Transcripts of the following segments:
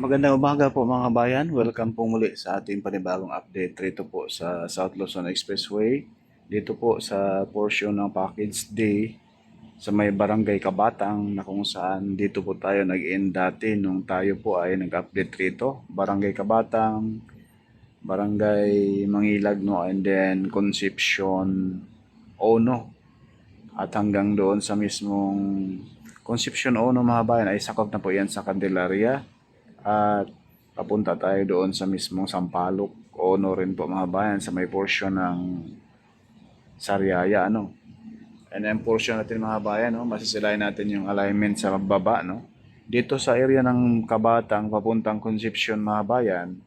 Magandang umaga po mga kabayan. Welcome po muli sa ating panibagong update rito po sa South Luzon Expressway. Dito po sa portion ng Package Day sa may Barangay Kabatang na kung saan dito po tayo nag-end dati nung tayo po ay nag-update rito. Barangay Kabatang, Barangay Mangilag no, and then Concepcion Ono. At hanggang doon sa mismong Concepcion Ono mga kabayan ay sakop na po yan sa Candelaria. At papunta tayo doon sa mismong Sampaloc, Ono rin po mga bayan sa may portion ng Sariaya ano. And then portion natin mga bayan, no, masisilayan natin yung alignment sa baba no. Dito sa area ng Kabatang papuntang Concepcion mga bayan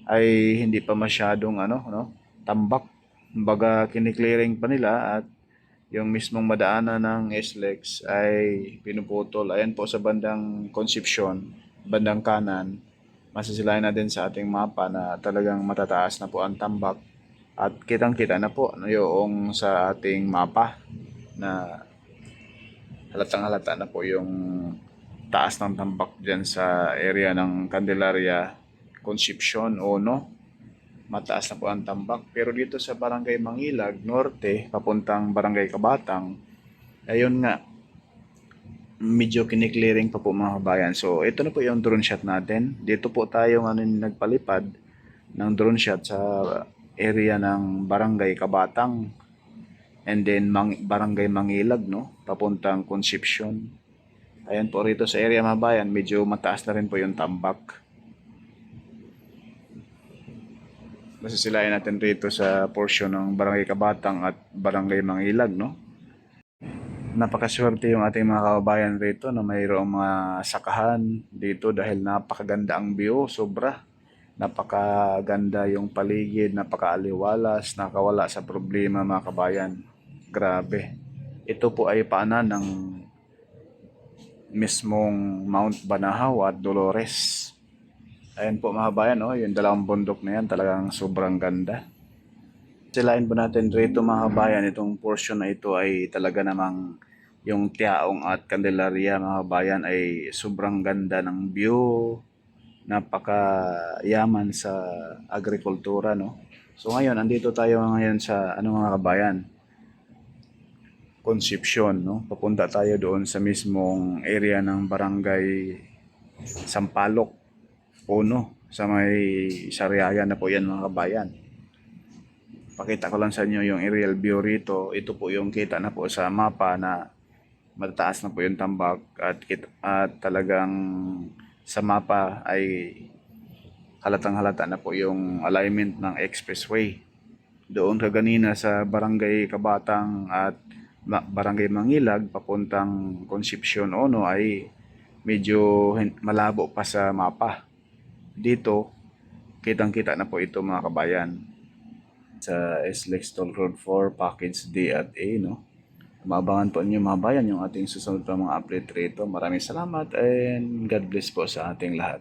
ay hindi pa masyadong tambak. Kumbaga kiniklearing pa nila at yung mismong madaanan ng SLEX ay pinuputol. Ayan po sa bandang Concepcion, bandang kanan, masasilayan natin sa ating mapa na talagang matataas na po ang tambak. At kitang-kita na po yung sa ating mapa na halatang-halata na po yung taas ng tambak dyan sa area ng Candelaria, Concepcion, Ono. Mataas na po ang tambak. Pero dito sa Barangay Mangilag, Norte, papuntang Barangay Kabatang, ayun nga, medyo kiniklearing pa po mga kabayan. So, ito na po yung drone shot natin. Dito po tayo nagpalipad ng drone shot sa area ng Barangay Kabatang and then Barangay Mangilag, no? Papuntang Concepcion. Ayan po rito sa area mga kabayan, medyo mataas na rin po yung tambak. Masisilayan natin rito sa portion ng Barangay Kabatang at Barangay Mangilag, no? Napakaswerte yung ating mga kababayan rito na mayroong mga sakahan dito dahil napakaganda ang view, sobra. Napakaganda yung paligid, napakaaliwalas, nakawala sa problema mga kabayan. Grabe. Ito po ay paanan ng mismong Mount Banahaw at Dolores. Ayan po mga kabayan, no? Yung dalawang bundok na yan talagang sobrang ganda. Silain po natin rito mga kabayan, itong portion na ito ay talaga namang yung Tiaong at Candelaria mga kabayan ay sobrang ganda ng view, napakayaman sa agrikultura no. So ngayon andito tayo ngayon sa mga kabayan, Concepcion no. Papunta tayo doon sa mismong area ng Barangay Sampaloc, Ono, sa may Sariaya na po yan mga kabayan. Pakita ko lang sa inyo yung aerial view rito. Ito po yung kita na po sa mapa na mataas na po yung tambak at talagang sa mapa ay halatang halata na po yung alignment ng expressway. Doon kaganina sa Barangay Kabatang at Barangay Mangilag papuntang Concepcion Ono ay medyo malabo pa sa mapa. Dito kitang-kita na po ito mga kabayan sa SLEX Toll Road 4 Package D at A no. Maabangan po niyo mga bayan yung ating susunod pa mga update rito. Maraming salamat and God bless po sa ating lahat.